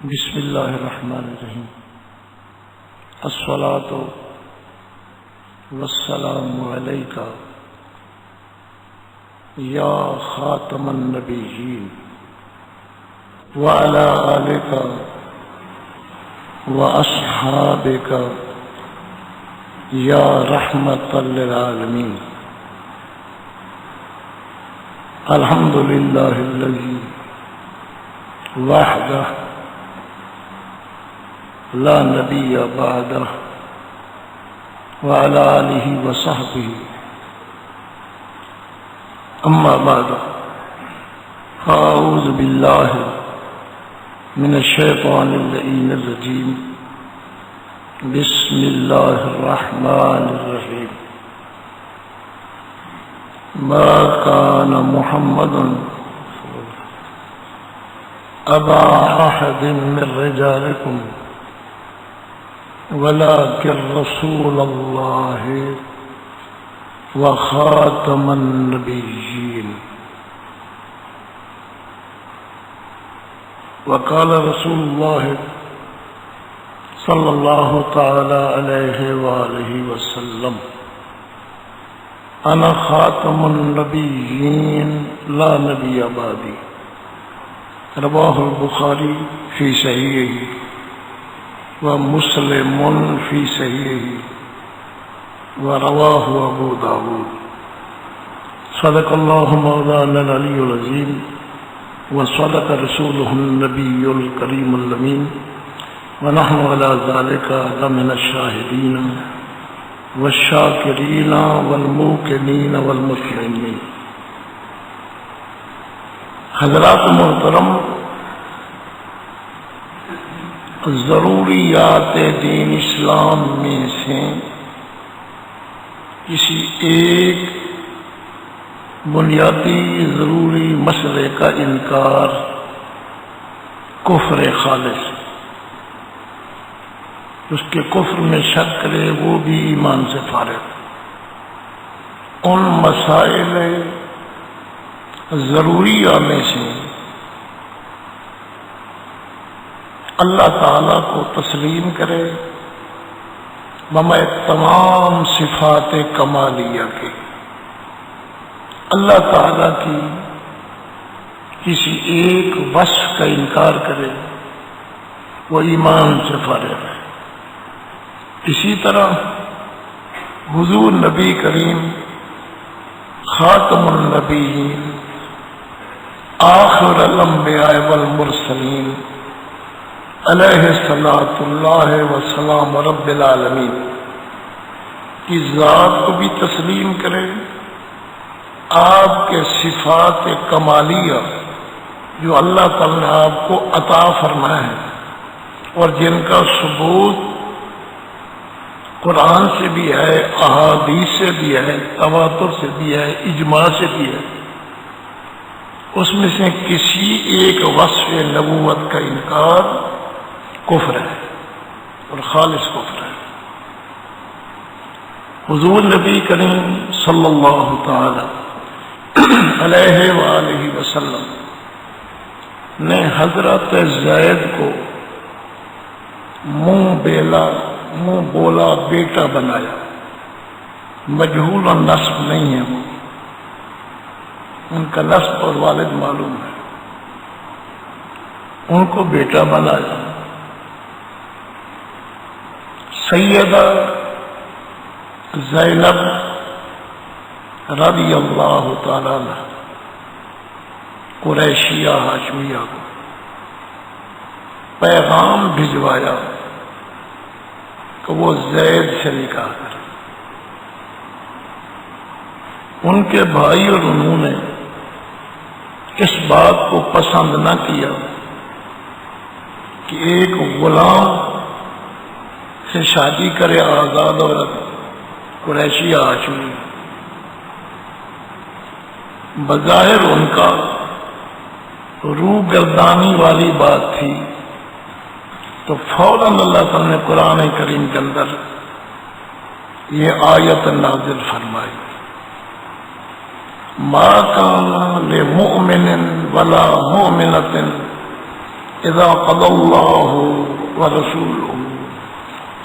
بسم اللہ الرحمن الرحیم الصلاۃ والسلام علیک یا خاتم النبیین وعلی آلک واصحابک یا رحمۃ للعالمین الحمد للہ الذی وحدہ لا نبی بعدہ وعلی آلہ وصحبہ اما بعد فاعوذ باللہ من الشیطان اللعین الرجیم بسم اللہ الرحمن الرحیم ما کان محمد ابا احد من رجالکم ولكن رسول الله وخاتم النبيين وقال رسول الله صلى الله تعالى عليه وآله وسلم أنا خاتم النبيين لا نبي بعدي رواه البخاري في صحيحه ومسلم في صحيحه ورواه أبو داود صدق الله مولانا العلي العظيم وصدق رسوله النبي الكريم الأمين ونحن على ذلك لمن الشاهدين والشاكرين والموقنين والمسلمين. حضرات محترم، ضروریات دین اسلام میں سے کسی ایک بنیادی ضروری مسئلے کا انکار کفر خالص، اس کے کفر میں شک کرے وہ بھی ایمان سے فارغ. ان مسائل ضروریہ میں سے اللہ تعالیٰ کو تسلیم کرے بمع تمام صفات کمالیہ کے. اللہ تعالیٰ کی کسی ایک وصف کا انکار کرے وہ ایمان سے فارغ ہے. اسی طرح حضور نبی کریم خاتم النبیین آخر الانبیاء والمرسلین علیہ الصلاۃ اللہ وسلام رب العالمین کی ذات کو بھی تسلیم کرے، آپ کے صفات کمالیہ جو اللہ تعالیٰ نے آپ کو عطا فرمایا ہے اور جن کا ثبوت قرآن سے بھی ہے، احادیث سے بھی ہے، تواتر سے بھی ہے، اجماع سے بھی ہے، اس میں سے کسی ایک وصف نبوت کا انکار کفر ہے اور خالص کفر ہے. حضور نبی کریم صلی اللہ تعالی علیہ وآلہ وسلم نے حضرت زید کو منہ بولا بیٹا بنایا. مجہول اور نسب نہیں ہے، وہ ان کا نسب اور والد معلوم ہے. ان کو بیٹا بنایا. سیدہ زینب رضی اللہ تعالی عنہ قریشیہ ہاشمیہ کو پیغام بھجوایا کہ وہ زید سے نکاح کرے. ان کے بھائی اور انہوں نے اس بات کو پسند نہ کیا کہ ایک غلام سے شادی کرے آزاد عورت قریشی ہاشمی. بظاہر ان کا روح گردانی والی بات تھی، تو فوراً اللہ تعالیٰ نے قرآن کریم کے اندر یہ آیت نازل فرمائی، ما کان لمؤمن ولا مؤمنۃ اذا قضى الله ورسوله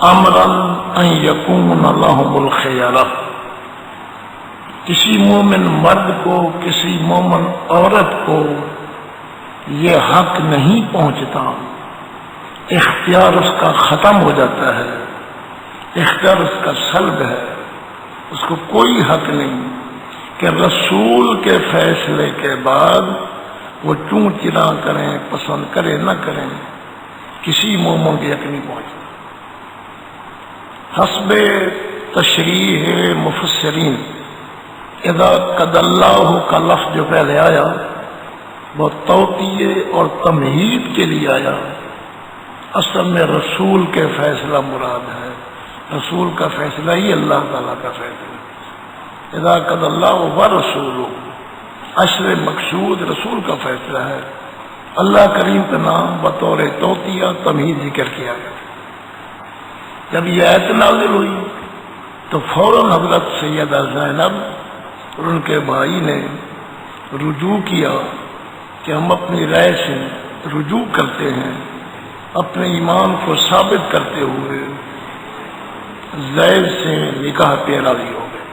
امرا ان يكون لهم الخيرہ، کسی مومن مرد کو، کسی مومن عورت کو یہ حق نہیں پہنچتا، اختیار اس کا ختم ہو جاتا ہے، اختیار اس کا سلب ہے، اس کو کوئی حق نہیں کہ رسول کے فیصلے کے بعد وہ چوں چرا کریں، پسند کرے نہ کریں، کسی مومن کی حق نہیں پہنچتا۔ حسب تشریح مفسرین اذا قضى اللہ کا لفظ جو پہلے آیا وہ توطیے اور تمہید کے لیے آیا، اصل میں رسول کے فیصلہ مراد ہے، رسول کا فیصلہ ہی اللہ تعالیٰ کا فیصلہ ہے۔ اذا قضى اللہ ورسولہ، اصل مقصود رسول کا فیصلہ ہے، اللہ کریم کا نام بطور توطیہ تمہید ذکر کیا گیا۔ جب یہ آیت نازل ہوئی تو فوراً حضرت سیدہ زینب اور ان کے بھائی نے رجوع کیا کہ ہم اپنی رائے سے رجوع کرتے ہیں، اپنے ایمان کو ثابت کرتے ہوئے زید سے نکاح پہ راضی ہو گئے،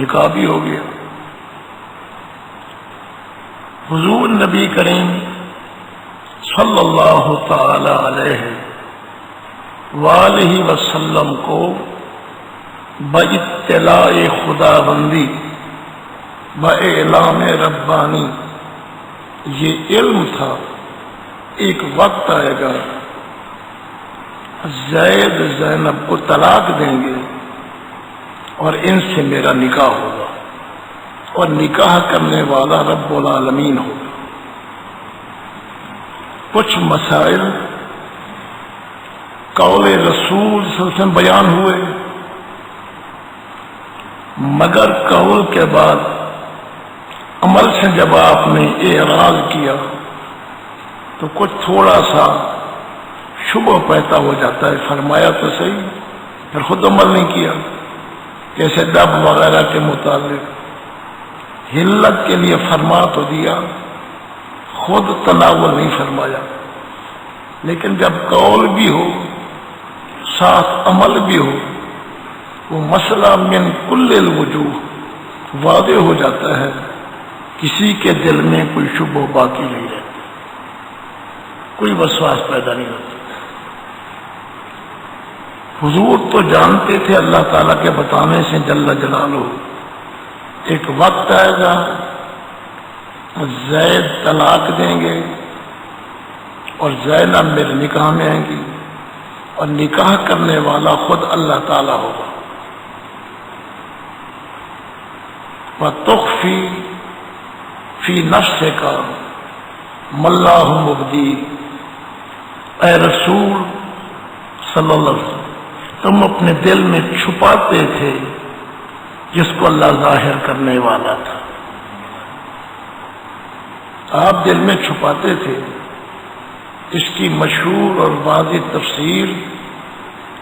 نکاح بھی ہو گیا۔ حضور نبی کریم صلی اللہ تعالی علیہ وآلہ وسلم کو باطلاع خدا بندی باعلام ربانی یہ علم تھا ایک وقت آئے گا زید زینب کو طلاق دیں گے اور ان سے میرا نکاح ہوگا، اور نکاح کرنے والا رب العالمین ہوگا۔ کچھ مسائل قول رسول صلی اللہ علیہ وسلم بیان ہوئے، مگر قول کے بعد عمل سے جب آپ نے اعراض کیا تو کچھ تھوڑا سا شبہ پیدا ہو جاتا ہے، فرمایا تو صحیح پھر خود عمل نہیں کیا، جیسے دب وغیرہ کے متعلق حلت کے لیے فرما تو دیا، خود تناول نہیں فرمایا۔ لیکن جب قول بھی ہو ساتھ عمل بھی ہو، وہ مسئلہ من کل الوجوہ واضح ہو جاتا ہے، کسی کے دل میں کوئی شبہ باقی نہیں رہتا، کوئی وسواس پیدا نہیں ہوتا۔ حضور تو جانتے تھے اللہ تعالیٰ کے بتانے سے جل جلالہ ایک وقت آئے گا زید طلاق دیں گے اور زینب میرے نکاح میں آئیں گی، اور نکاح کرنے والا خود اللہ تعالیٰ ہوگا۔ وَتُخْفِي فِي نَفْسِكَ مَا اللَّهُ مُبْدِيهِ، اے رسول صلی اللہ علیہ وسلم تم اپنے دل میں چھپاتے تھے جس کو اللہ ظاہر کرنے والا تھا، آپ دل میں چھپاتے تھے۔ اس کی مشہور اور واضح تفسیر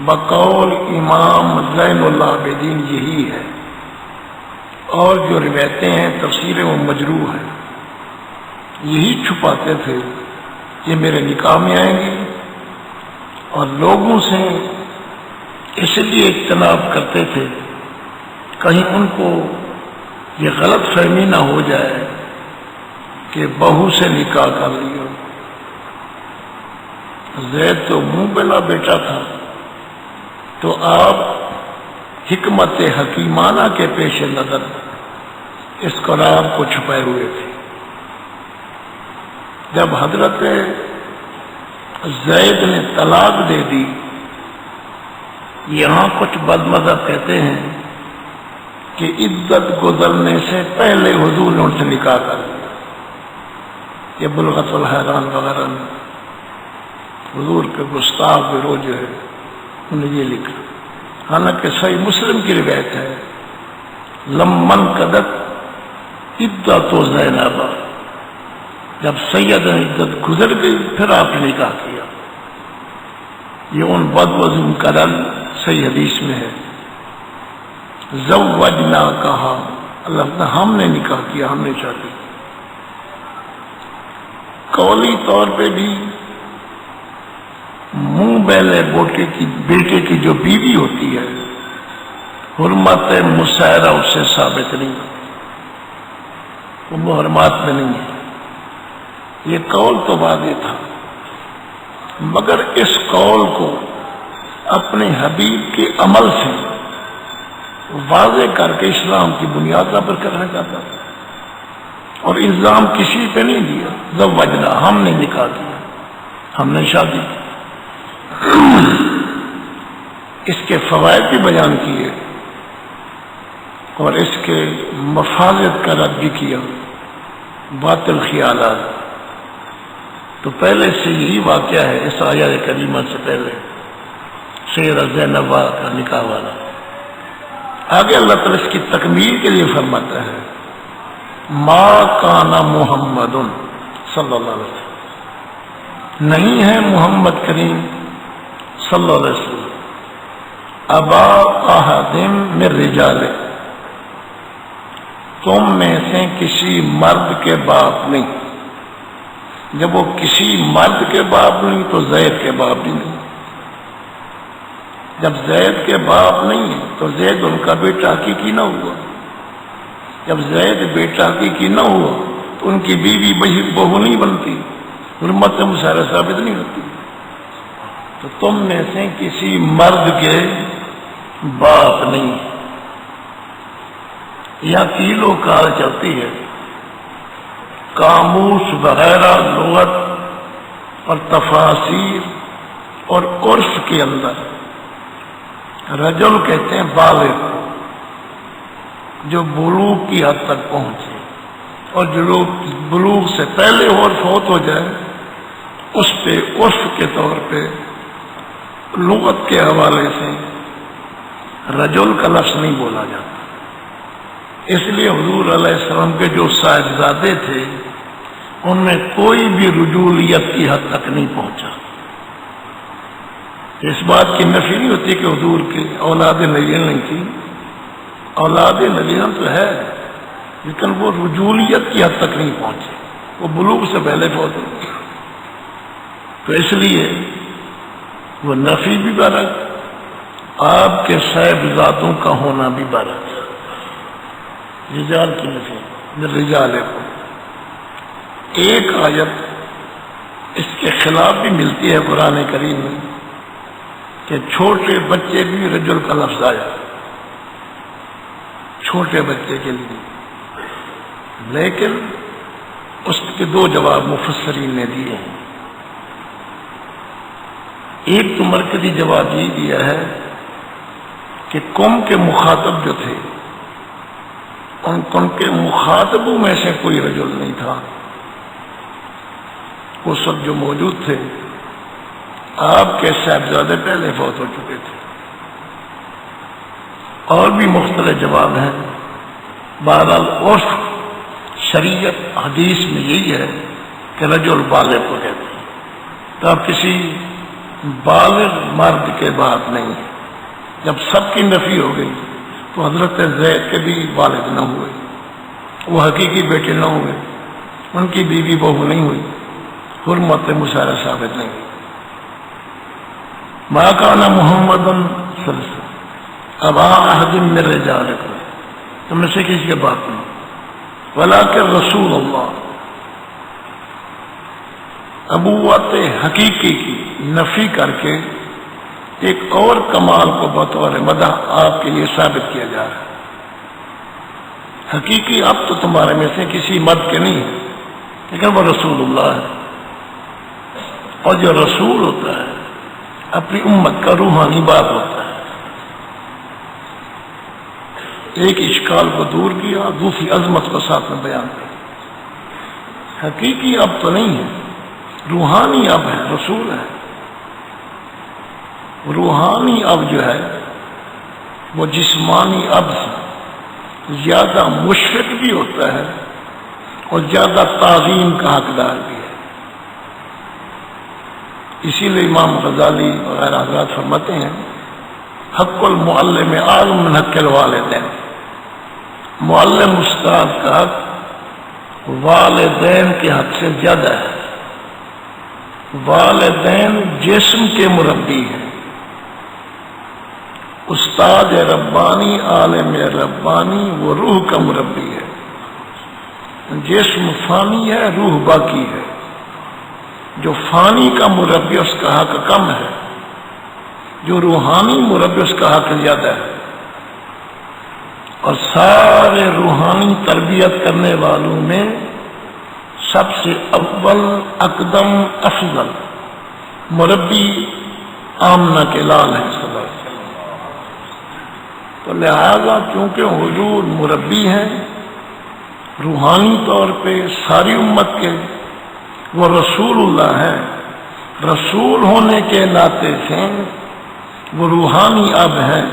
بقول امام زین العابدین یہی ہے، اور جو روایتیں ہیں تفسیر و مجروح ہے، یہی چھپاتے تھے کہ میرے نکاح میں آئیں گے، اور لوگوں سے اس لیے اجتناب کرتے تھے کہیں ان کو یہ غلط فہمی نہ ہو جائے کہ بہو سے نکاح کر لیا۔ زید تو منہ بلا بیٹا تھا، تو آپ حکمت حکیمانہ کے پیش نظر اس قرار کو چھپائے ہوئے تھے۔ جب حضرت زید نے طلاق دے دی، یہاں کچھ بد مذہب کہتے ہیں کہ عدت گزرنے سے پہلے حضور نے ان سے نکاح کر دیا، یہ بلغت الحیران وغیرہ میں حضور کے گستاخ گروہ جو ہے انہوں نے یہ لکھا، حالانکہ صحیح مسلم کی روایت ہے لمن قدت عدت و زینب، جب سید عدت گزر گئی پھر آپ نے نکاح کیا۔ یہ ان بد وزن کرل صحیح حدیث میں ہے، زوجنا کہا اللہ نے، ہم نے نکاح کیا، ہم نے شادی۔ قولی طور پہ بھی منہ بیلے بیٹے کی جو بیوی ہوتی ہے حرمت مسائرہ اس سے ثابت نہیں، وہ محرمات میں نہیں ہے۔ یہ قول تو واضح تھا، مگر اس قول کو اپنے حبیب کے عمل سے واضح کر کے اسلام کی بنیاد پر کرنا چاہتا تھا، اور الزام کسی پہ نہیں دیا۔ زوجنا، ہم نے نکاح کیا، ہم نے شادی کی۔ اس کے فوائد بھی بیان کیے اور اس کے مفاسد کا رد بھی کیا، باطل خیالات۔ تو پہلے سے یہی واقعہ ہے اس آیت کریمہ سے پہلے، سیدہ زینب کا نکاح والا۔ آگے اللہ تعالیٰ اس کی تکمیل کے لیے فرماتا ہے ما کان محمد صلی اللہ علیہ وسلم، نہیں ہے محمد کریم صلی اللہ علیہ وسلم ابا احد من رجال، تم میں سے کسی مرد کے باپ نہیں۔ جب وہ کسی مرد کے باپ نہیں تو زید کے باپ بھی نہیں۔ جب زید کے باپ نہیں ہے تو زید ان کا بیٹا حقیقی نہ ہوا۔ جب زید بیٹا حقیقی نہ ہوا تو ان کی بیوی بہو نہیں بنتی، حرمت مسائرہ ثابت نہیں ہوتی۔ تو تم میں سے کسی مرد کے باپ نہیں۔ یا تیلوں کال چلتی ہے، قاموس وغیرہ لغت اور تفاسیر اور عرف کے اندر رجل کہتے ہیں بالغ، جو بلوغ کی حد تک پہنچے، اور جو بلوغ سے پہلے اور فوت ہو جائے اس پہ عرف کے طور پہ لغت کے حوالے سے رجل کا لفظ نہیں بولا جاتا۔ اس لیے حضور علیہ السلام کے جو صاحبزادے تھے ان میں کوئی بھی رجولیت کی حد تک نہیں پہنچا۔ اس بات کی نفی نہیں ہوتی کہ حضور کی اولاد نبیین نہیں تھی، اولاد نبیین تو ہے، لیکن وہ رجولیت کی حد تک نہیں پہنچے، وہ بلوغ سے پہلے فوت ہوئے۔ تو اس لیے وہ نفی بھی برحق، آپ کے صاحبزادوں کا ہونا بھی برحق، رجال کی نفی رجال کو۔ ایک آیت اس کے خلاف بھی ملتی ہے قرآن کریم میں کہ چھوٹے بچے بھی رجل کا لفظ آیا چھوٹے بچے کے لیے، لیکن اس کے دو جواب مفسرین نے دیے ہیں۔ ایک تو مرکزی جواب یہ دیا ہے کہ قوم کے مخاطب جو تھے ان کے مخاطبوں میں سے کوئی رجل نہیں تھا، وہ سب جو موجود تھے آپ کے صاحبزادے پہلے فوت ہو چکے تھے۔ اور بھی مختلف جواب ہیں، بہرحال عرف شریعت حدیث میں یہی ہے کہ رجل بالغ کو کہتے ہیں، تو اب کسی بالغ مرد کے بات نہیں ہے۔ جب سب کی نفی ہو گئی تو حضرت زید کے بھی والد نہ ہوئے، وہ حقیقی بیٹے نہ ہوئے، ان کی بیوی بہو نہیں ہوئی، حرمت مسائرہ ثابت نہیں ہوئی۔ ما کان محمد صلی اللہ علیہ وسلم ابا احد من رجالکم، تم میں سے کسی کے باپ نہیں، ولکن رسول اللہ، ابوت حقیقی کی نفی کر کے ایک اور کمال کو بطور مدح آپ کے لیے ثابت کیا جا رہا ہے۔ حقیقی اب تو تمہارے میں سے کسی مرد کے نہیں ہے، لیکن وہ رسول اللہ ہے، اور جو رسول ہوتا ہے اپنی امت کا روحانی باپ ہوتا ہے۔ ایک اشکال کو دور کیا، دوسری عظمت کو ساتھ میں بیان کیا۔ حقیقی اب تو نہیں ہے، روحانی اب ہے، رسول ہے۔ روحانی اب جو ہے وہ جسمانی اب سے زیادہ مشفق بھی ہوتا ہے اور زیادہ تعظیم کا حقدار بھی ہے۔ اسی لیے امام غزالی وغیرہ حضرات فرماتے ہیں حق المعلم اعظم من حق الوالدین، معلم استاد کا حق والدین کے حق سے زیادہ ہے۔ والدین جسم کے مربی ہیں، استاد ربانی عالم ربانی وہ روح کا مربی ہے۔ جسم فانی ہے، روح باقی ہے۔ جو فانی کا مربی اس کا حق کم ہے، جو روحانی مربی اس کا حق زیادہ ہے۔ اور سارے روحانی تربیت کرنے والوں میں سب سے اول اقدم افضل مربی آمنہ کے لال ہے صلی اللہ علیہ وسلم۔ تو لہذا چونکہ حضور مربی ہیں روحانی طور پہ ساری امت کے، وہ رسول اللہ ہیں، رسول ہونے کے ناطے سے وہ روحانی اب ہیں۔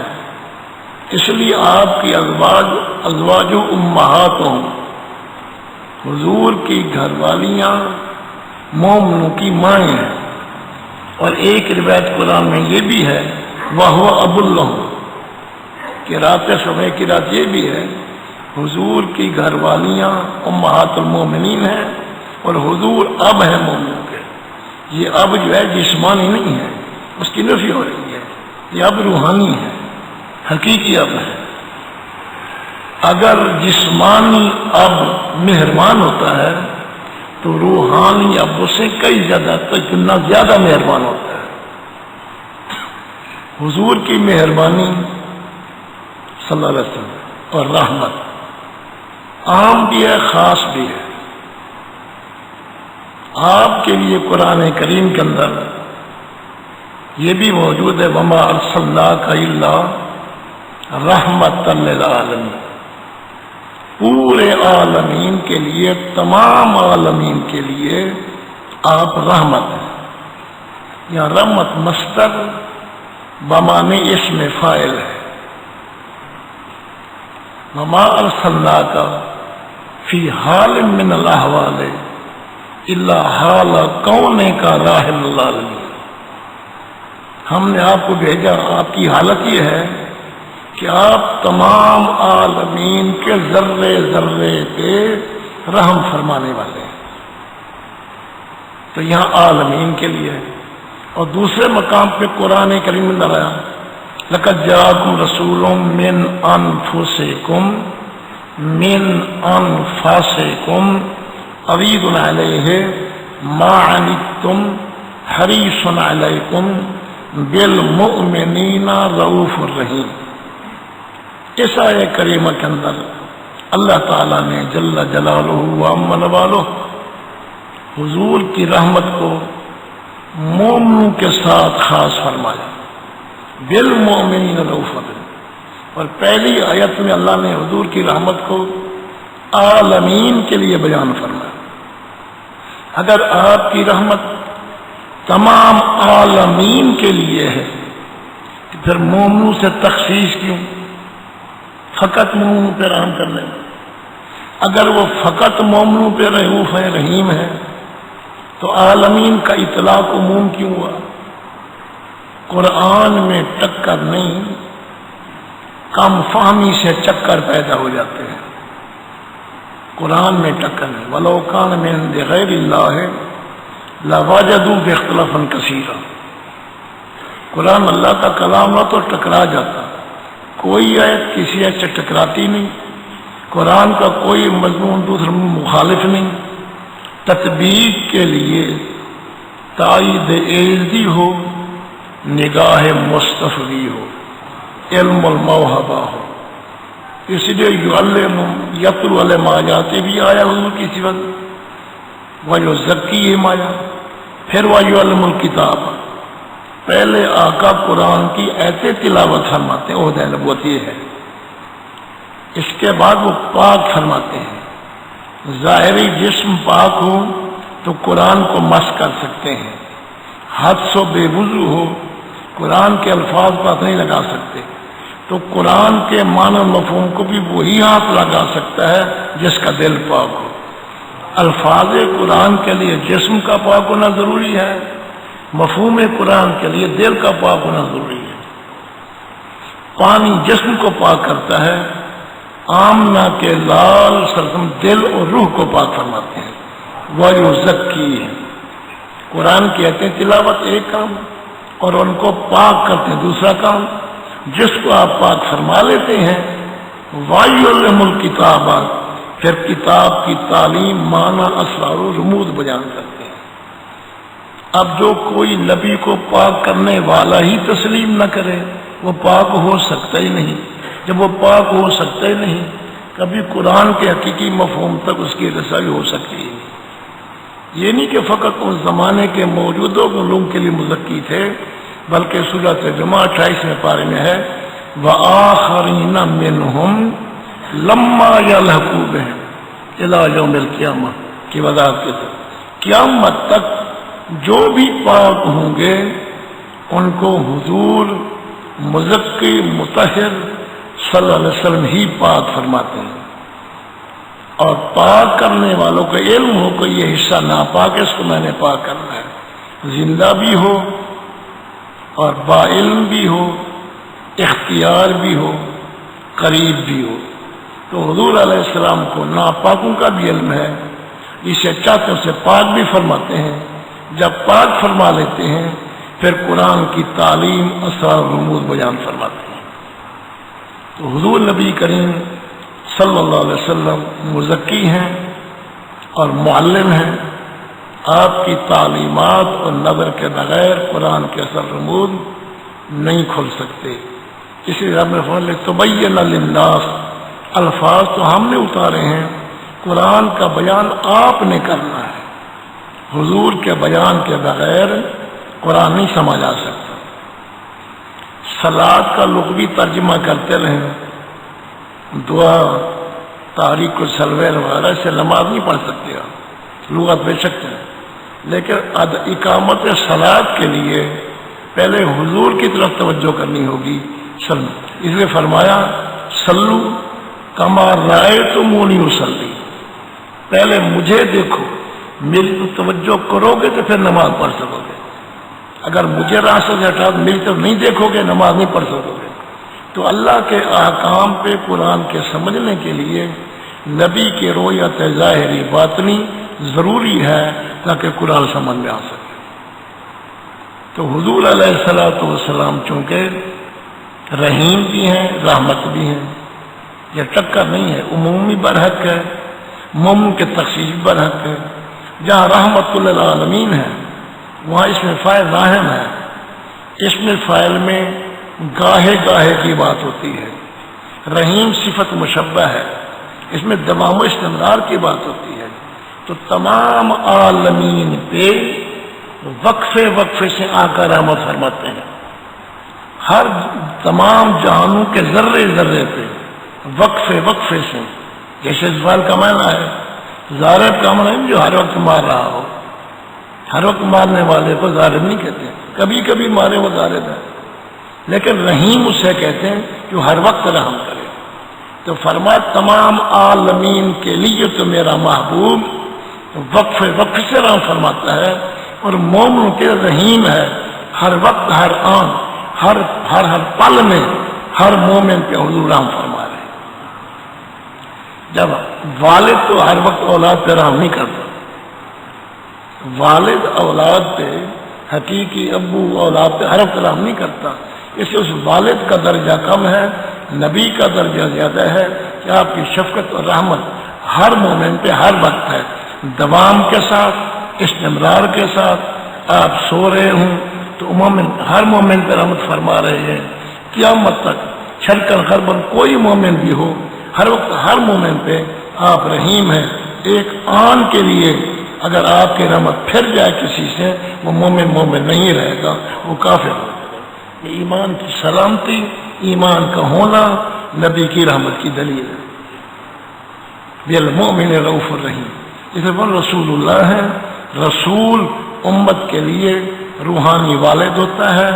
اس لیے آپ کی ازواج و امہاتوں، حضور کی گھر والیاں مومنوں کی مائیں ہیں۔ اور ایک روایت قرآن میں یہ بھی ہے وَهُوَ أَبُو اللَّهُ، کہ رات صبح کی رات یہ بھی ہے حضور کی گھر والیاں امہات المومنین ہیں اور حضور اب ہے مومنوں کے۔ یہ اب جو ہے جسمانی نہیں ہے، اس کی نفی ہو رہی ہے، یہ اب روحانی ہے، حقیقی اب ہے۔ اگر جسمانی اب مہربان ہوتا ہے تو روحانی اب سے کئی گنا زیادہ مہربان ہوتا ہے۔ حضور کی مہربانی صلی اللہ علیہ وسلم اور رحمت عام بھی ہے، خاص بھی ہے۔ آپ کے لیے قرآن کریم کے اندر یہ بھی موجود ہے وَمَا أَرْسَلْنَاكَ إِلَّا رَحْمَةً لِلْعَالَمِينَ، پورے عالمین کے لیے، تمام عالمین کے لیے آپ رحمت ہیں۔ یا رحمت مصدر بمعنی اسم فاعل ہے۔ وَمَا أَرْسَلْنَاكَ فی حال من الاحوال الا حال کونک راحم العالمین، ہم نے آپ کو بھیجا، آپ کی حالت یہ ہے کہ آپ تمام عالمین کے ذرے ذرے پہ رحم فرمانے والے ہیں۔ تو یہاں عالمین کے لیے ہے۔ اور دوسرے مقام پہ قرآن کریم میں آیا لَقَدْ جَاءَكُمْ رَسُولٌ مِّنْ أَنفُسِكُمْ من انفاسکم عزیز علیہ ما عنتم حریص علیکم بالمؤمنین رؤوف الرحیم۔ اس آیہ کریمہ کے اندر اللہ تعالیٰ نے جل جلالہ وعم نوالہ حضور کی رحمت کو مومنوں کے ساتھ خاص فرمایا، بالمؤمنین رؤوف الرحیم۔ اور پہلی آیت میں اللہ نے حضور کی رحمت کو عالمین کے لیے بیان فرمایا۔ اگر آپ کی رحمت تمام عالمین کے لیے ہے تو پھر مومنوں سے تخصیص کیوں؟ فقط مومنوں پہ رحم کر لیں۔ اگر وہ فقط مومنوں پہ رؤوف ہے، رحیم ہے، تو عالمین کا اطلاق عموم کیوں ہوا؟ قرآن میں ٹکر نہیں، کم فہمی سے چکر پیدا ہو جاتے ہیں۔ قرآن میں ٹکر نہیں، وَلَوْ كَانَ مِنْ عِنْدِ غَيْرِ اللَّهِ لَوَجَدُوا بِاخْتِلَافًا كَثِيرًا۔ قرآن اللہ کا کلام نہ تو ٹکرا جاتا، کوئی آیت کسی آیت سے ٹکراتی نہیں، قرآن کا کوئی مضمون دوسرے میں مخالف نہیں۔ تطبیق کے لیے تائید عیزی ہو، نگاہ مستفی ہو، علم الموہبہ ہو۔ اس لیے یتلو علیہم آیاتہ بھی آیا حضور کی صفت، ویزکیہم آیا، پھر ویعلم الکتاب۔ پہلے آقا قرآن کی ایسے تلاوت فرماتے ہیں، عہدہ نبوت یہ ہے، اس کے بعد وہ پاک فرماتے ہیں۔ ظاہری جسم پاک ہو تو قرآن کو مس کر سکتے ہیں، حدث و بے وضو ہو قرآن کے الفاظ پر ہاتھ نہیں لگا سکتے، تو قرآن کے معنی مفہوم کو بھی وہی ہاتھ لگا سکتا ہے جس کا دل پاک ہو۔ الفاظ قرآن کے لیے جسم کا پاک ہونا ضروری ہے، مفہوم قرآن کے لیے دل کا پاک ہونا ضروری ہے۔ پانی جسم کو پاک کرتا ہے، آمنہ کے لال سرسم دل اور روح کو پاک فرماتے ہیں۔ وَيُزَكِّيهِمْ، قرآن کہتے ہیں تلاوت ایک کام اور ان کو پاک کرتے ہیں دوسرا کام. جس کو آپ پاک فرما لیتے ہیں وَيُعَلِّمُ الْكِتَابَ پھر کتاب کی تعلیم معنی اسرار و رموز بیان کرتے ہیں. اب جو کوئی نبی کو پاک کرنے والا ہی تسلیم نہ کرے وہ پاک ہو سکتا ہی نہیں. جب وہ پاک ہو سکتا ہی نہیں کبھی قرآن کے حقیقی مفہوم تک اس کی رسائی ہو سکتی ہے. یہ نہیں کہ فقط اس زمانے کے موجودوں علوم کے لیے مزکی تھے بلکہ سورۃ جمعہ 28ویں پارے میں ہے وَآخَرِينَ مِنْهُمْ لَمَّا يَلْحَقُوا بِهِمْ إِلَىٰ يَوْمِ الْقِيَامَةِ کی وضاحت کے ساتھ قیامت تک جو بھی پاک ہوں گے ان کو حضور مزکی مطہر صلی اللہ علیہ وسلم ہی پاک فرماتے ہیں. اور پاک کرنے والوں کا علم ہو کہ یہ حصہ ناپاک ہے اس کو میں نے پاک کرنا ہے. زندہ بھی ہو اور با علم بھی ہو اختیار بھی ہو قریب بھی ہو. تو حضور علیہ السلام کو ناپاکوں کا بھی علم ہے جسے چاہتے اسے پاک بھی فرماتے ہیں. جب پاک فرما لیتے ہیں پھر قرآن کی تعلیم اسرار رموز بیان فرماتے ہیں. تو حضور نبی کریم صلی اللہ علیہ وسلم مزکی ہیں اور معلم ہیں. آپ کی تعلیمات اور نظر کے بغیر قرآن کے اثر رموز نہیں کھل سکتے. اسی رب میں فرمایا تبین للناس الفاظ تو ہم نے اتارے ہیں قرآن کا بیان آپ نے کرنا ہے. حضور کے بیان کے بغیر قرآن نہیں سمجھا سکتا. صلاۃ کا لغوی ترجمہ کرتے رہیں دعا تاریخ الصلوات وغیرہ سے نماز نہیں پڑھ سکتے آپ لغت بے سکتے ہیں لیکن اقامت صلاۃ کے لیے پہلے حضور کی طرف توجہ کرنی ہوگی. اس لیے فرمایا صلو کما رأیتمونی اصلی پہلے مجھے دیکھو میری تو توجہ کرو گے تو پھر نماز پڑھ سکو گے. اگر مجھے راستہ سے ہٹا میری طرف نہیں دیکھو گے نماز نہیں پڑھ سکو گے. تو اللہ کے احکام پہ قرآن کے سمجھنے کے لیے نبی کی رویت ظاہری باطنی ضروری ہے تاکہ قرآن سمجھ میں آ سکے. تو حضور علیہ الصلوۃ والسلام چونکہ رحیم بھی ہیں رحمت بھی ہیں یہ ٹکر نہیں ہے. عمومی برحق ہے مومن کے تخصیص برحق ہے. جہاں رحمت للعالمین ہے وہاں اس میں فاعل راحم ہے. اس میں فاعل میں گاہے گاہے کی بات ہوتی ہے. رحیم صفت مشبہ ہے اس میں دوام و استمرار کی بات ہوتی ہے. تو تمام عالمین پہ وقفے وقفے سے آ کر رحمت فرماتے ہیں. ہر تمام جہانوں کے ذرے ذرے پہ وقفے وقفے سے. جیسے زوال کا معنی ہے ظالم کا معنی ہے جو ہر وقت مار رہا ہو. ہر وقت مارنے والے کو ظالم نہیں کہتے کبھی کبھی مارے وہ ظالم ہے. لیکن رحیم اسے کہتے ہیں جو ہر وقت رحم کرے. تو فرمایا تمام عالمین کے لیے تو میرا محبوب وقفے وقف سے رحم فرماتا ہے اور مومن کے رحیم ہے. ہر وقت ہر آن ہر ہر ہر پل میں ہر مومن پہ حضور رحم فرما رہے. جب والد تو ہر وقت اولاد پہ رحم نہیں کرتا. والد اولاد پہ حقیقی ابو اولاد پہ ہر وقت رحم نہیں کرتا. اس لیے اس والد کا درجہ کم ہے نبی کا درجہ زیادہ ہے کہ آپ کی شفقت اور رحمت ہر مومن پہ ہر وقت ہے. دوام کے ساتھ استمرار کے ساتھ آپ سو رہے ہوں تو مومن ہر مومن پہ رحمت فرما رہے ہیں. قیامت تک چھلکن خربن کوئی مومن بھی ہو ہر وقت ہر مومن پہ آپ رحیم ہیں. ایک آن کے لیے اگر آپ کی رحمت پھر جائے کسی سے وہ مومن مومن نہیں رہے گا وہ کافر ہوگا. یہ ایمان کی سلامتی ایمان کا ہونا نبی کی رحمت کی دلیل ہے. بالمؤمن رؤوف الرحیم. اسے وہ رسول اللہ ہے. رسول امت کے لیے روحانی والد ہوتا ہے.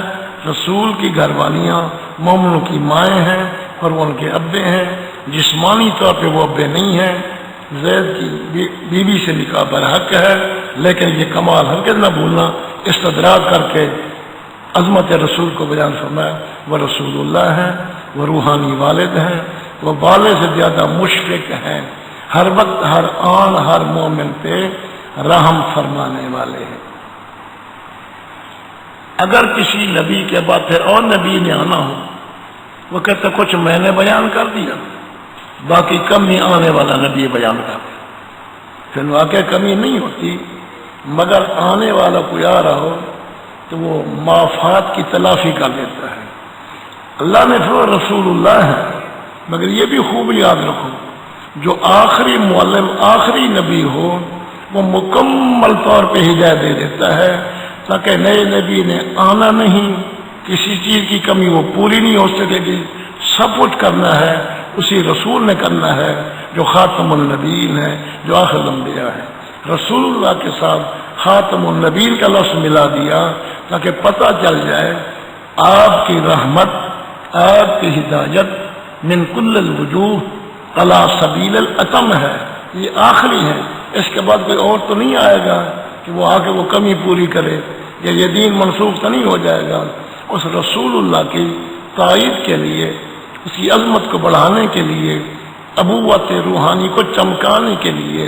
رسول کی گھر والیاں مومنوں کی مائیں ہیں اور وہ ان کے ابے ہیں. جسمانی طور پہ وہ ابے نہیں ہیں. زید کی بیوی سے نکاح برحق ہے لیکن یہ کمال ہرگز نہ بھولنا استدراک کر کے عظمت رسول کو بیان فرمایا. وہ رسول اللہ ہیں وہ روحانی والد ہیں وہ والد سے زیادہ مشفق ہیں. ہر وقت ہر آن ہر مومن پہ رحم فرمانے والے ہیں. اگر کسی نبی کے بعد پھر اور نبی نے آنا ہو، وہ کہتے کچھ میں نے بیان کر دیا، باقی کمی آنے والا نبی بیان کر دیا، پھر واقع کمی نہیں ہوتی، مگر آنے والا کوئی آ رہا ہو تو وہ معافات کی تلافی کر دیتا ہے۔ اللہ نے فرمایا رسول اللہ ہے، مگر یہ بھی خوب یاد رکھو جو آخری معلم آخری نبی ہو وہ مکمل طور پہ ہدایت دے دیتا ہے، تاکہ نئے نبی نے آنا نہیں، کسی چیز کی کمی وہ پوری نہیں ہو سکے گی، سب کچھ کرنا ہے اسی رسول نے کرنا ہے جو خاتم النبیین ہے، جو آخر الانبیاء ہے۔ رسول اللہ کے ساتھ خاتم النبیین کا لفظ ملا دیا تاکہ پتہ چل جائے آپ کی رحمت، آپ کی ہدایت من کل الوجوہ علی سبیل الاتم ہے، یہ آخری ہے، اس کے بعد کوئی اور تو نہیں آئے گا کہ وہ آ کے وہ کمی پوری کرے، یا یہ دین منسوخ تو نہیں ہو جائے گا۔ اس رسول اللہ کی تائید کے لیے، اس کی عظمت کو بڑھانے کے لیے، ابوت روحانی کو چمکانے کے لیے،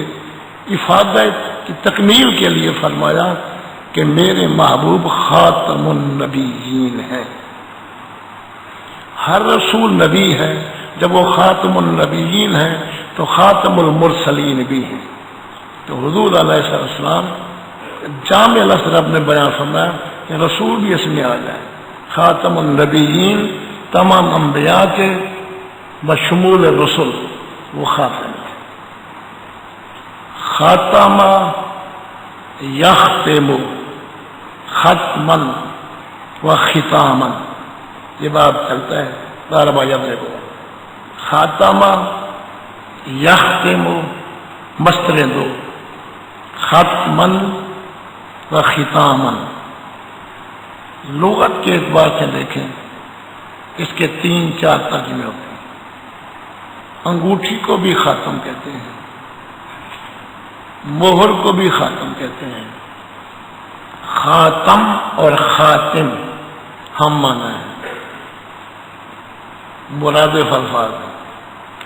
افادت کی تکمیل کے لیے فرمایا کہ میرے محبوب خاتم النبیین ہیں۔ ہر رسول نبی ہے، جب وہ خاتم النبیین ہے تو خاتم المرسلین بھی ہیں۔ تو حضور علیہ السلام جامع لفظ رب نے بیان فرمایا کہ رسول بھی اس میں آ جائے، خاتم النبیین تمام انبیاء کے بشمول رسول وہ خاتم ہے۔ خاتم یختم ختما و ختاما، یہ بات چلتا ہے بار بار جب دیکھو خاتم یختم مستریں دو، ختما و ختاما، لغت کے اعتبار سے دیکھیں اس کے 3-4 ترجمے ہوتے ہیں۔ انگوٹھی کو بھی خاتم کہتے ہیں، مہر کو بھی خاتم کہتے ہیں، خاتم اور خاتم ہم مانا ہے، مرادف الفاظ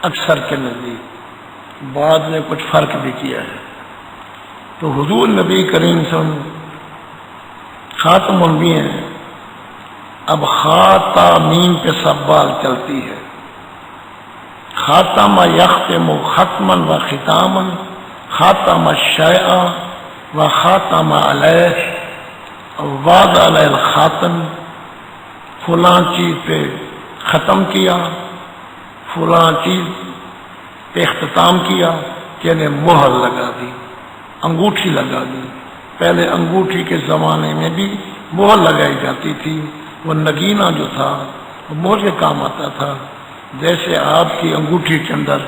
اکثر کے نزدیک، بعد میں کچھ فرق بھی کیا ہے۔ تو حضور نبی کریم صلی اللہ علیہ وسلم خاتم الانبیاء ہیں، اب خاتمین پہ سب بال چلتی ہے، خاتم یختم ختما و ختاما، خاتم الشیء و خاتم علیہ، وعد علیہ الخاتم، فلاں چیز پہ ختم کیا، فلاں چیز پہ اختتام کیا، یعنی مہر لگا دی، انگوٹھی لگا دی۔ پہلے انگوٹھی کے زمانے میں بھی مہر لگائی جاتی تھی، وہ نگینہ جو تھا وہ مہر کے کام آتا تھا، جیسے آپ کی انگوٹھی کے اندر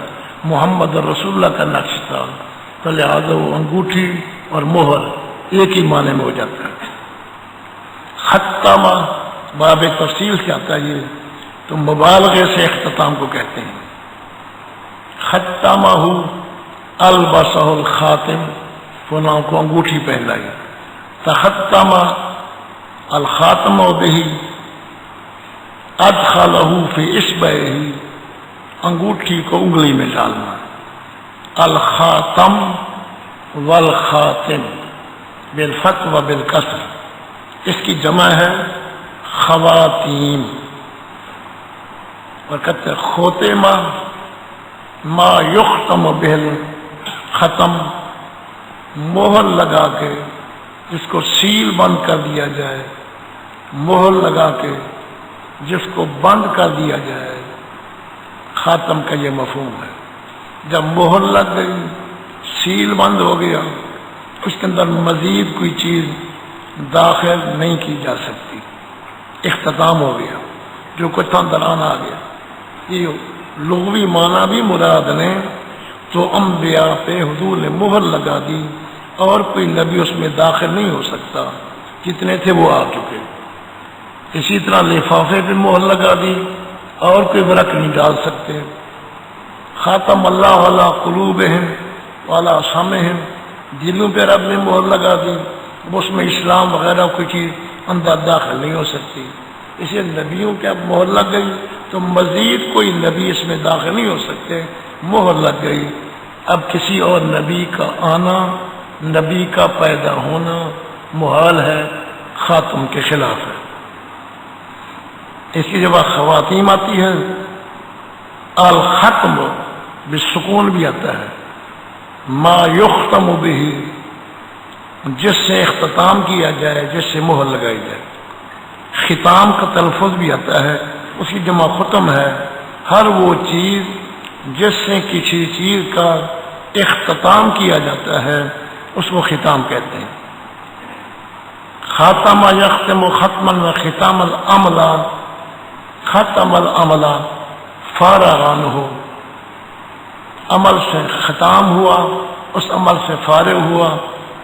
محمد رسول اللہ کا نقش تھا، تو لہٰذا وہ انگوٹھی اور مہر ایک ہی معنی میں ہو جاتا ہے۔ ختمہ باب تفصیل سے آتا ہے یہ، تو مبالغے سے اختتام کو کہتے ہیں۔ ختمہ البسہ الخاتم، فلاں کو انگوٹھی پہنائی، تختم الخاتم بہ ادخلہ فی اصبعہ، انگوٹھی کو انگلی میں ڈالنا، الخاتم والخاتم بالفتح و بالکسر، اس کی جمع ہے خواتین، اور کہتے خوتمہ ما یختم بہل ختم، مہر لگا کے جس کو سیل بند کر دیا جائے، مہر لگا کے جس کو بند کر دیا جائے، خاتم کا یہ مفہوم ہے۔ جب مہر لگ گئی، سیل بند ہو گیا، اس کے اندر مزید کوئی چیز داخل نہیں کی جا سکتی، اختتام ہو گیا، جو کچھ تھا دران آ گیا۔ یہ لغوی معنی بھی مراد نے تو انبیاء پہ حضور نے مہر لگا دی، اور کوئی نبی اس میں داخل نہیں ہو سکتا، جتنے تھے وہ آ چکے۔ اسی طرح لفافے پہ مہر لگا دی، اور کوئی ورق نہیں ڈال سکتے۔ خاتم اللہ علی قلوبہم وعلی سمعہم، دلوں پہ رب نے مہر لگا دی، اس میں اسلام وغیرہ کوئی چیز اندر داخل نہیں ہو سکتی۔ اسے نبیوں کے اب مہر لگ گئی تو مزید کوئی نبی اس میں داخل نہیں ہو سکتے، مہر لگ گئی۔ اب کسی اور نبی کا آنا، نبی کا پیدا ہونا محال ہے، خاتم کے خلاف ہے۔ اس کی جب خواتین آتی ہے الختم بالسکون بھی آتا ہے، ما یختم بہ، جس سے اختتام کیا جائے، جس سے مہر لگائی جائے۔ ختام کا تلفظ بھی آتا ہے، اس کی جمع ختم ہے، ہر وہ چیز جس سے کسی چیز کا اختتام کیا جاتا ہے اس کو ختام کہتے ہیں۔ خاتم یختم ختما و ختام العمل، ختم العمل فارغ عنہ، عمل سے ختم ہوا، اس عمل سے فارغ ہوا،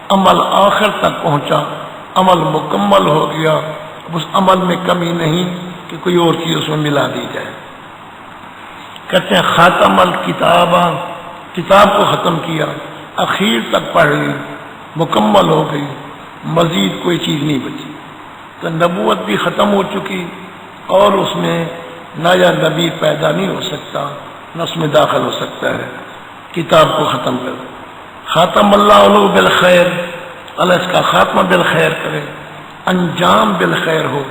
عمل آخر تک پہنچا، عمل مکمل ہو گیا، اس عمل میں کمی نہیں کہ کوئی اور چیز اس میں ملا دی جائے۔ کہتے ہیں خاتم الکتاب، کتاب کو ختم کیا، اخیر تک پڑھ لی، مکمل ہو گئی، مزید کوئی چیز نہیں بچی۔ تو نبوت بھی ختم ہو چکی اور اس میں نیا نبی پیدا نہیں ہو سکتا، نہ اس میں داخل ہو سکتا ہے۔ کتاب کو ختم کر، خاتم اللہ علیہ بالخیر، اللہ اس کا خاتمہ بالخیر کرے، انجام بالخیر ہو،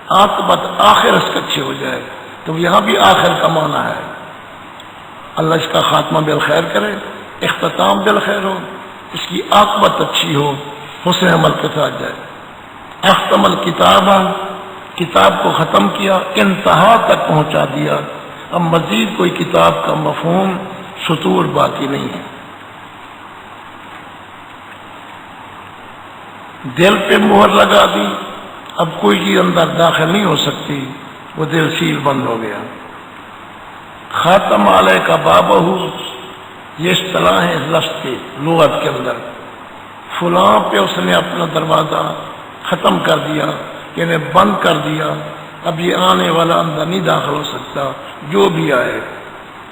عاقبت آخر اس کا اچھی ہو جائے۔ تو یہاں بھی آخر کا معنی ہے، اللہ اس کا خاتمہ بالخیر کرے، اختتام بالخیر ہو، اس کی عاقبت اچھی ہو، حسن عمل کے ساتھ جائے۔ اختم الکتاب، کتاب کو ختم کیا، انتہا تک پہنچا دیا، اب مزید کوئی کتاب کا مفہوم سطور باقی نہیں ہے۔ دل پہ مہر لگا دی، اب کوئی چیز اندر داخل نہیں ہو سکتی، وہ دل سیل بند ہو گیا۔ خاتم علیہ کا بابہ، یہ اصطلاح ہے لفظ کے لغت کے اندر، فلاں پہ اس نے اپنا دروازہ ختم کر دیا، یعنی بند کر دیا، اب یہ آنے والا اندر نہیں داخل ہو سکتا، جو بھی آئے۔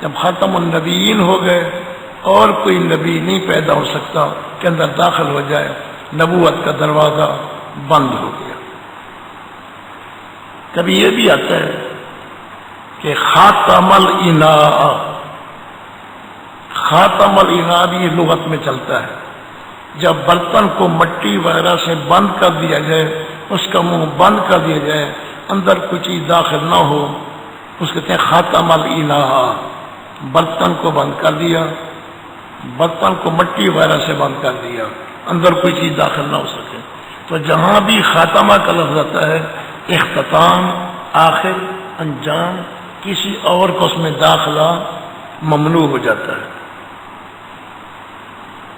جب ختم النبیین ہو گئے اور کوئی نبی نہیں پیدا ہو سکتا کہ اندر داخل ہو جائے، نبوت کا دروازہ بند ہو گیا۔ کبھی یہ بھی آتا ہے کہ خاتم الاناء، خاتم الاناء بھی یہ لغت میں چلتا ہے، جب برتن کو مٹی وغیرہ سے بند کر دیا جائے، اس کا منہ بند کر دیا جائے، اندر کوئی چیز داخل نہ ہو، اس کہتے ہیں خاتم الاناء، برتن کو بند کر دیا، برتن کو مٹی وغیرہ سے بند کر دیا، اندر کوئی چیز داخل نہ ہو سکے۔ تو جہاں بھی خاتمہ کا لفظ آتا ہے، اختتام، آخر، انجام، کسی اور کو اس میں داخلہ ممنوع ہو جاتا ہے۔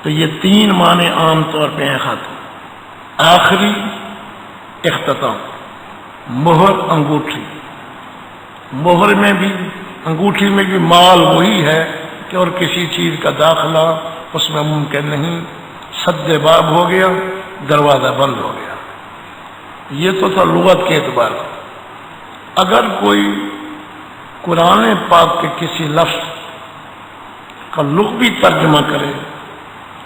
تو یہ تین معنی عام طور پہ ہیں خاتم، آخری، اختتام۔ مہر، انگوٹھی، مہر میں بھی، انگوٹھی میں بھی مال وہی ہے کہ اور کسی چیز کا داخلہ اس میں ممکن نہیں، سد باب ہو گیا، دروازہ بند ہو گیا۔ یہ تو تھا لغت کے اعتبار۔ اگر کوئی قرآن پاک کے کسی لفظ کا لغوی ترجمہ کرے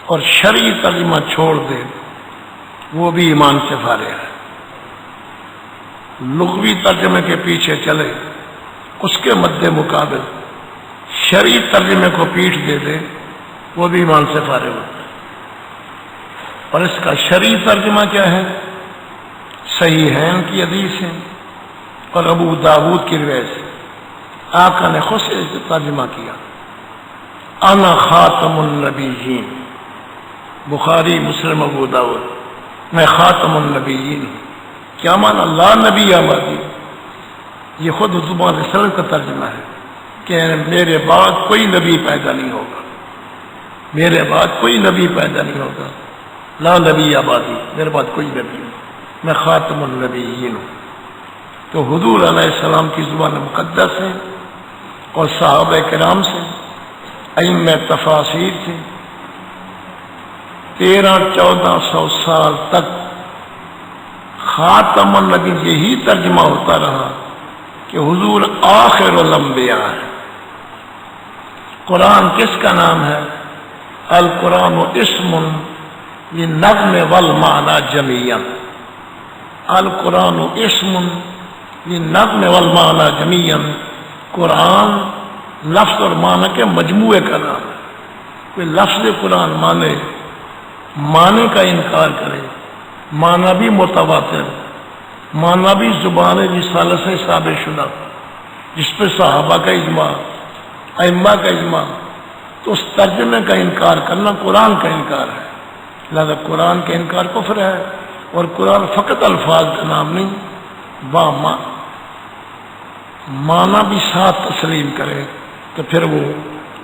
اور شرعی ترجمہ چھوڑ دے، وہ بھی ایمان سے فارغ ہے۔ لغوی ترجمے کے پیچھے چلے، اس کے مد مقابل شرعی ترجمے کو پیٹھ دے دے، وہ بھی ایمان سے فارغ ہوتا ہے۔ اور اس کا شرعی ترجمہ کیا ہے؟ صحیحین کی حدیث ہے اور ابو داود کی روایت سے آقا نے خود سے ترجمہ کیا، انا خاتم النبیین، بخاری، مسلم، ابو داود، میں خاتم النبیین ہوں۔ کیا معنی؟ لا نبی آبادی، یہ خود حضور صلی اللہ علیہ وسلم کا ترجمہ ہے کہ میرے بعد کوئی نبی پیدا نہیں ہوگا، میرے بعد کوئی نبی پیدا نہیں ہوگا، لا نبی آبادی، میرے بعد کوئی نبی نہیں، میں خاتم النبیین ہوں۔ تو حضور علیہ السلام کی زبان مقدس ہے اور صحابہ کرام سے، ائمہ تفاسیر سے 1300-1400 سال تک خاتم النبی یہی ترجمہ ہوتا رہا کہ حضور آخر الانبیاء ہے۔ قرآن کس کا نام ہے؟ القرآن اسم للنظم والمعنى جميعا، القرآن اسم للنظم والمعنى جميعا، قرآن لفظ اور معنی کے مجموعے کا نام ہے۔ کوئی لفظ قرآن معنی کا انکار کرے، معنی بھی متواتر، معنی بھی زبان رسالت سے ثابت شدہ، جس پہ صحابہ کا اجماع، ائمہ کا اجماع، تو اس ترجمے کا انکار کرنا قرآن کا انکار ہے۔ لہذا قرآن کا انکار کفر ہے، اور قرآن فقط الفاظ کا نام نہیں، معنی بھی ساتھ تسلیم کرے تو پھر وہ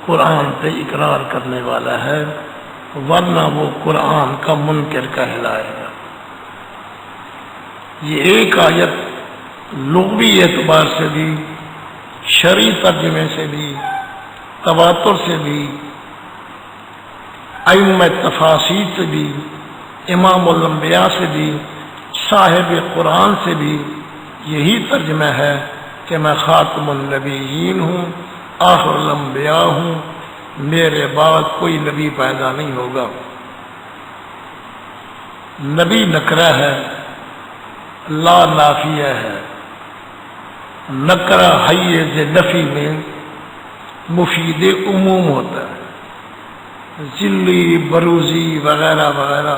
قرآن پہ اقرار کرنے والا ہے، ورنہ وہ قرآن کا منکر کہلائے گا۔ یہ ایک آیت لغوی اعتبار سے بھی، شرعی ترجمے سے بھی، تواتر سے بھی، ائمہ تفاسیر سے بھی، امام الانبیاء سے بھی، صاحب قرآن سے بھی یہی ترجمہ ہے کہ میں خاتم النبیین ہوں، آخر الانبیاء ہوں، میرے بعد کوئی نبی پیدا نہیں ہوگا۔ نبی نکرہ ہے، لا نافیہ ہے۔ نکرہ حیز نفی میں مفید عموم ہوتا ہے، ذلی، بروزی وغیرہ وغیرہ،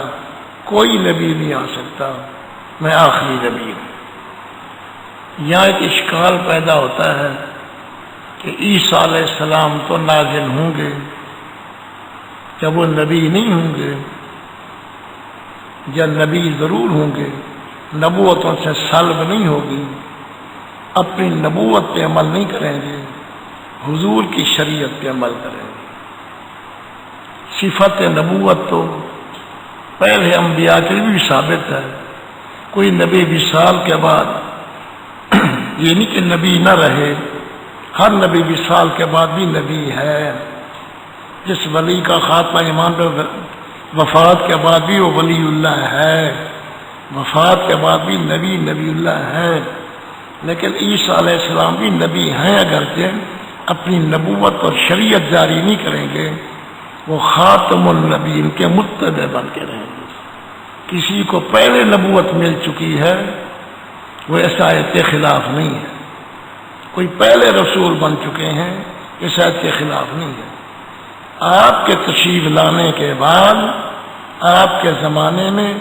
کوئی نبی نہیں آ سکتا، میں آخری نبی ہوں۔ یہاں ایک اشکال پیدا ہوتا ہے کہ عیسیٰ علیہ السلام تو نازل ہوں گے، جب وہ نبی نہیں ہوں گے، یا نبی ضرور ہوں گے، نبوتوں سے سلب نہیں ہوگی، اپنی نبوت پہ عمل نہیں کریں گے، حضور کی شریعت پہ عمل کریں گے۔ صفت نبوت تو پہلے انبیاء کے لیے بھی ثابت ہے، کوئی نبی وصال کے بعد یہ نہیں کہ نبی نہ رہے، ہر نبی وصال کے بعد بھی نبی ہے۔ جس ولی کا خاتمہ ایمان پہ وفات کے بعد بھی وہ ولی اللہ ہے، وفات کے بعد بھی نبی اللہ ہے۔ لیکن عیسیٰ علیہ السلام بھی نبی ہیں، اگرچہ اپنی نبوت اور شریعت جاری نہیں کریں گے، وہ خاتم النبیین کے متبع بن کے رہیں گے۔ کسی کو پہلے نبوت مل چکی ہے، وہ ایسا آیت کے خلاف نہیں ہے۔ کوئی پہلے رسول بن چکے ہیں، اس آیت کے خلاف نہیں ہے۔ آپ کے تشریف لانے کے بعد، آپ کے زمانے میں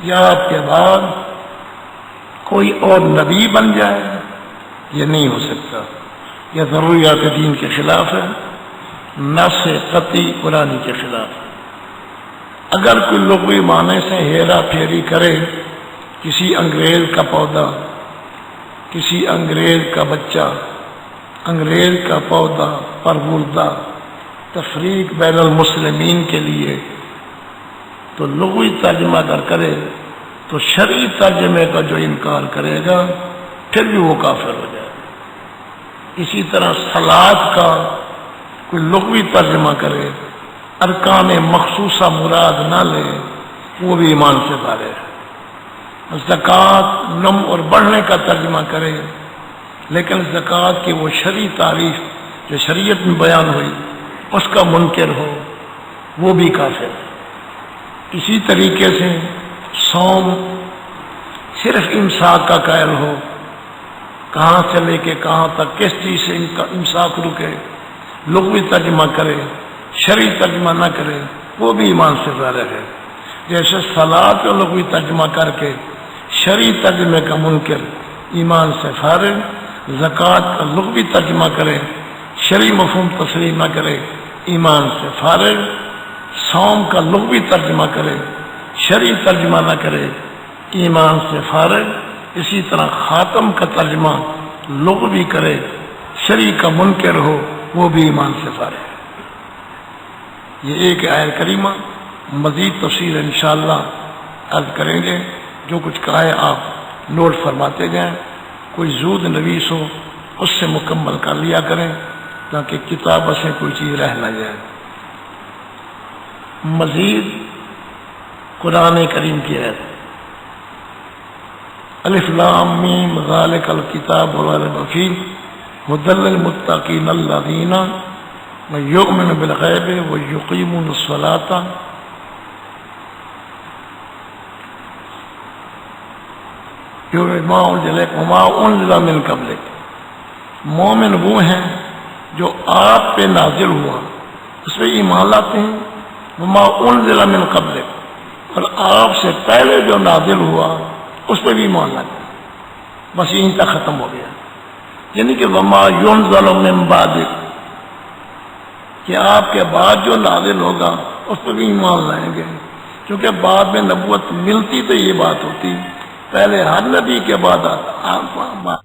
یا آپ کے بعد کوئی اور نبی بن جائے، یہ نہیں ہو سکتا، یہ ضروریات دین کے خلاف ہے، نص قطعی قرآنی کے خلاف ہے۔ اگر کوئی لغوی معنی سے ہیرا پھیری کرے، کسی انگریز کا پودا، کسی انگریز کا بچہ، انگریز کا پودا پروردہ، تفریق بین المسلمین کے لیے، تو لغوی ترجمہ اگر کرے تو شرعی ترجمے کا جو انکار کرے گا پھر بھی وہ کافر ہو جائے گا۔ اسی طرح صلاۃ کا کوئی لغوی ترجمہ کرے، ارکان مخصوصہ مراد نہ لے، وہ بھی ایمان سے خارج ہے۔ زکوٰۃ نم اور بڑھنے کا ترجمہ کرے، لیکن زکوٰۃ کی وہ شرعی تعریف جو شریعت میں بیان ہوئی اس کا منکر ہو، وہ بھی کافر ہے۔ اسی طریقے سے صوم صرف امساک کا قائل ہو، کہاں سے لے کے کہاں تک، کس چیز سے امساک رکے، لغوی ترجمہ کرے، شرعی ترجمہ نہ کرے، وہ بھی ایمان سے خارج ہے۔ جیسے صلاۃ کا لغوی ترجمہ کر کے شرعی ترجمے کا منکر ایمان سے خارج، زکوٰۃ کا لغوی ترجمہ کرے، شرعی مفہوم تسلیم نہ کرے، ایمان سے خارج، صوم کا لغوی ترجمہ کرے، شرعی ترجمہ نہ کرے، ایمان سے خارج۔ اسی طرح خاتم کا ترجمہ لغوی کرے، شرعی کا منکر ہو، وہ بھی ایمان سے خارج ہے۔ یہ ایک آیت کریمہ، مزید تفصیل انشاءاللہ عرض کریں گے۔ جو کچھ کہا ہے آپ نوٹ فرماتے جائیں، کوئی زود نویس ہو اس سے مکمل کر لیا کریں تاکہ کتاب سے کوئی چیز رہ نہ جائے۔ مزید قرآن کریم کی آیت، الف لام میم ذالک الکتاب لا ریب فیہ ھدی للمتقین الذین یؤمنون بالغیب ویقیمون الصلاۃ وما انزل من قبلک۔ مومن وہ ہیں جو آپ پہ نازل ہوا اس پہ ایمان لاتے ہیں، وما انزل من قبلک، اور آپ سے پہلے جو نازل ہوا اس پہ بھی ایمان لاتے ہیں. بس یہیں تک ختم ہو گیا. یعنی کہ وما ينزل من بعد، کہ آپ کے بعد جو نازل ہوگا اس پہ بھی ایمان لائیں گے. کیونکہ بعد میں نبوت ملتی تو یہ بات ہوتی، پہلے ہر نبی کے بعد آتا.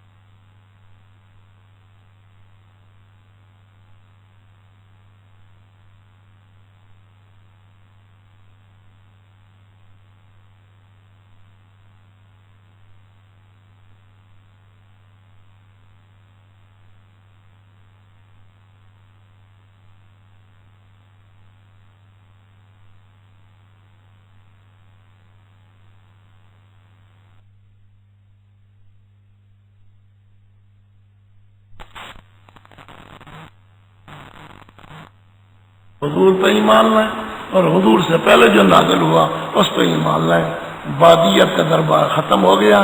حضور پہ ایمان لائیں، اور حضور سے پہلے جو نازل ہوا اس پہ ایمان لائیں. بادیت کا دربار ختم ہو گیا.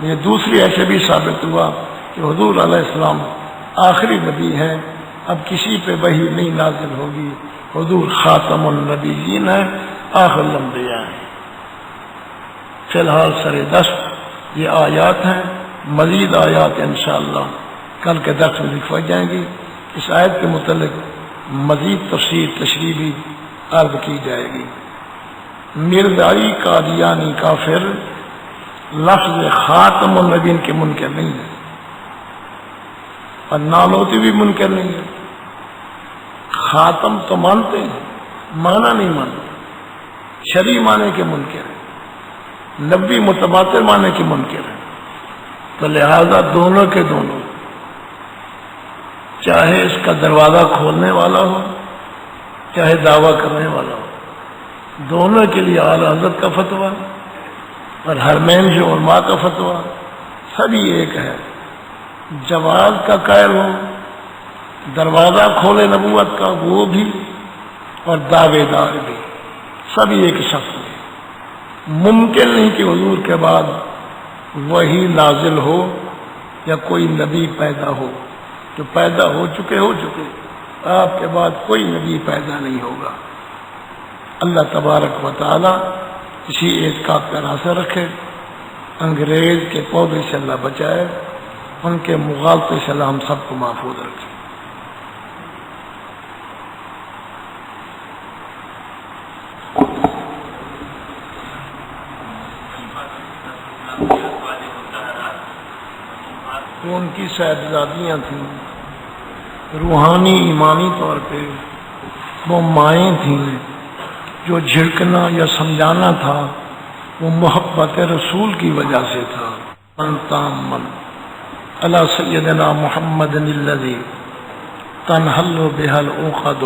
یہ دوسری ایسے بھی ثابت ہوا کہ حضور علیہ السلام آخری نبی ہیں، اب کسی پہ وحی نہیں نازل ہوگی. حضور خاتم النبیین ہیں، آخر الانبیاء ہیں. فی الحال سر دست یہ آیات ہیں. مزید آیات انشاءاللہ کل کے درس میں لکھوائی جائیں گی. اس آیت کے متعلق مزید تفصیل تشریح بھی عرض کی جائے گی. مرزائی قادیانی کافر لفظ خاتم النبیین کے منکر نہیں ہے، اور نالوتی بھی منکر نہیں ہے. خاتم تو مانتے ہیں، مانا نہیں مانتے. شرعی معنی کے منکر ہے، نبی متباتر معنی کے منکر ہے. تو لہذا دونوں کے دونوں، چاہے اس کا دروازہ کھولنے والا ہو چاہے دعویٰ کرنے والا ہو، دونوں کے لیے اعلی حضرت کا فتویٰ اور حرمین جو علماء کا فتویٰ سبھی ایک ہے. جواز کا قائل ہو، دروازہ کھولے نبوت کا وہ بھی، اور دعوے دار بھی، سبھی ایک شخص ہے. ممکن نہیں کہ حضور کے بعد وہی نازل ہو یا کوئی نبی پیدا ہو. جو پیدا ہو چکے آپ کے بعد کوئی نبی پیدا نہیں ہوگا. اللہ تبارک و تعالی اسی اعتقاد کا راستہ رکھے. انگریز کے پودے سے اللہ بچائے، ان کے مغالطے سے اللہ ہم سب کو محفوظ رکھے. وہ ان کی صاحبزادیاں تھیں، روحانی ایمانی طور پہ وہ مائیں تھیں. جو جھڑکنا یا سمجھانا تھا وہ محبت رسول کی وجہ سے تھا. من تامن علی سیدنا محمد الذی تنحل بہ العقد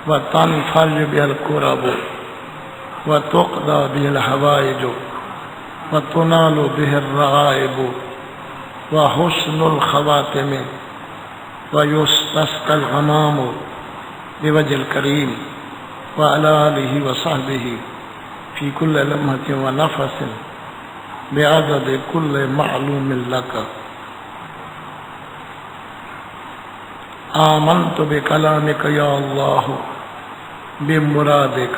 وتنفرج بہ الکرب وتقضى بہ الحوائج وتنال بہ الرغائب وحسن الخواتم ويستسقى الغمام بوجه الكريم وعلى آله وصحبه في كل لمحة ونفس بعدد كل معلوم لك. آمنت بكلامك يا الله بمرادك.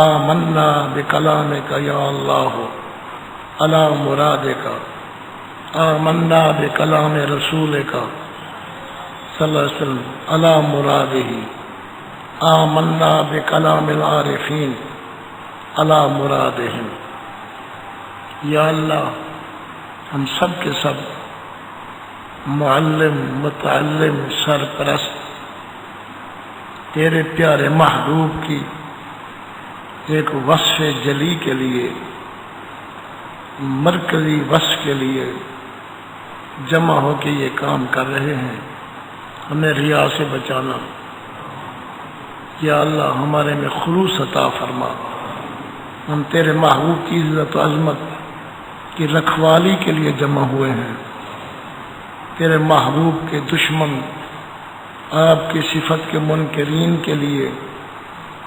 آمنا بكلامك يا الله على مرادك. آمنا بکلام رسولک صلی اللہ علیہ وسلم علی مرادہ. آمنا بکلام العارفین علی مرادہم. یا اللہ ہم سب کے سب معلم متعلم سرپرست تیرے پیارے محبوب کی ایک وصف جلی کے لیے، مرکزی وصف کے لیے جمع ہو کے یہ کام کر رہے ہیں. ہمیں ریا سے بچانا. یا اللہ ہمارے میں خلوص عطا فرما. ہم تیرے محبوب کی عزت و عظمت کی رکھوالی کے لیے جمع ہوئے ہیں. تیرے محبوب کے دشمن، آپ کی صفت کے منکرین کے لیے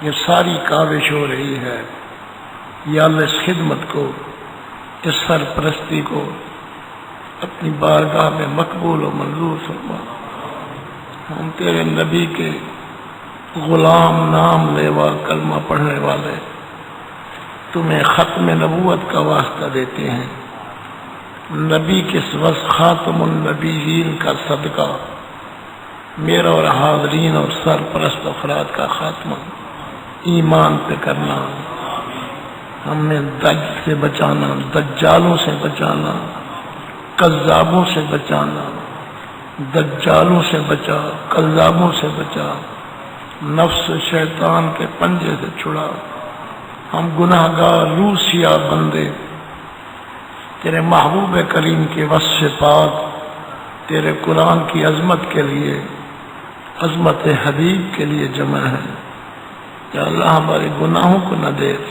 یہ ساری کاوش ہو رہی ہے. یا اللہ اس خدمت کو، اس سرپرستی کو اپنی بارگاہ میں مقبول و منظور فرما. ہم تیرے نبی کے غلام، نام لیوا، کلمہ پڑھنے والے تمہیں ختم نبوت کا واسطہ دیتے ہیں، نبی کے خاتم النبیین کا صدقہ، میرا اور حاضرین اور سرپرست افراد کا خاتمہ ایمان پہ کرنا، ہمیں دج سے بچانا، دجالوں سے بچانا، کذابوں سے بچانا، دجالوں سے بچا، کذابوں سے بچا، نفس شیطان کے پنجے سے چھڑا۔ ہم گناہ گار روح سیاہ بندے تیرے محبوب کریم کے وصف پاک، تیرے قرآن کی عظمت کے لیے، عظمت حبیب کے لیے جمع ہے۔ یا اللہ ہمارے گناہوں کو نہ دیکھ،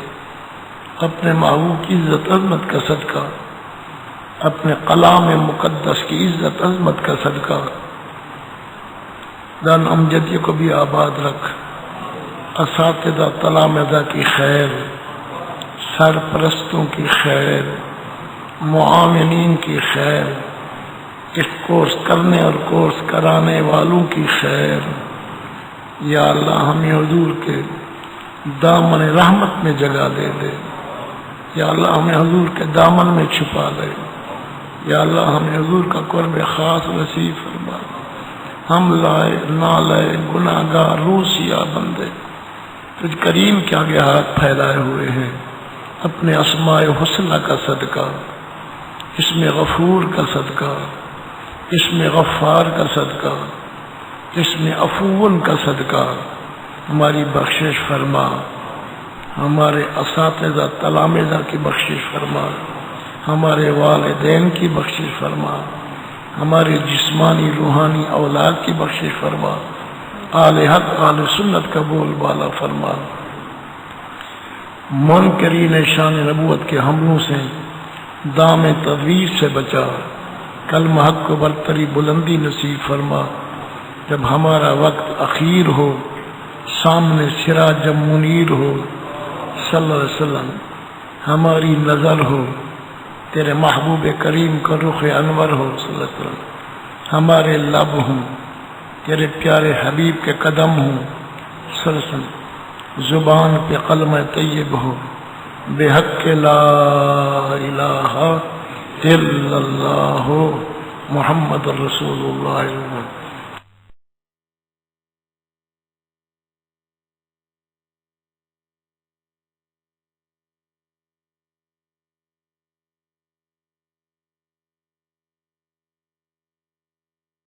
اپنے محبوب کی عزت عظمت کا صدقہ، اپنے کلام مقدس کی عزت عظمت کا صدقہ دان امجدی کو بھی آباد رکھ، اساتذہ تلامذہ کی خیر، سرپرستوں کی خیر، معاونین کی خیر، اس کورس کرنے اور کورس کرانے والوں کی خیر۔ یا اللہ ہمیں حضور کے دامن رحمت میں جگہ دے دے، یا اللہ ہمیں حضور کے دامن میں چھپا دے، یا اللہ ہمیں حضور کا قرب خاص نصیب فرما۔ ہم لائے نہ لائے گناہ گار روح سیاہ بندے تجھ کریم کے آگے ہاتھ پھیلائے ہوئے ہیں، اپنے اسماء حسنہ کا صدقہ، اس میں غفور کا صدقہ، اس میں غفار کا صدقہ، اس میں عفون کا صدقہ ہماری بخشش فرما، ہمارے اساتذہ تلامذہ کی بخشش فرما، ہمارے والدین کی بخشش فرما، ہمارے جسمانی روحانی اولاد کی بخشش فرما، آل حق آل سنت کا بول بالا فرما، منکرین شان نبوت کے حملوں سے دام تدویر سے بچا، کلمہ حق کو برتری بلندی نصیب فرما۔ جب ہمارا وقت اخیر ہو، سامنے سراج منیر ہو صلی اللہ علیہ وسلم، ہماری نظر ہو تیرے محبوب کریم کا رخ انور ہو صلی اللہ علیہ وسلم، ہمارے لب ہوں تیرے پیارے حبیب کے قدم ہوں صلی اللہ علیہ وسلم، زبان پہ کلمہ طیب ہو بے حق لا الہ الا اللہ محمد رسول اللہ۔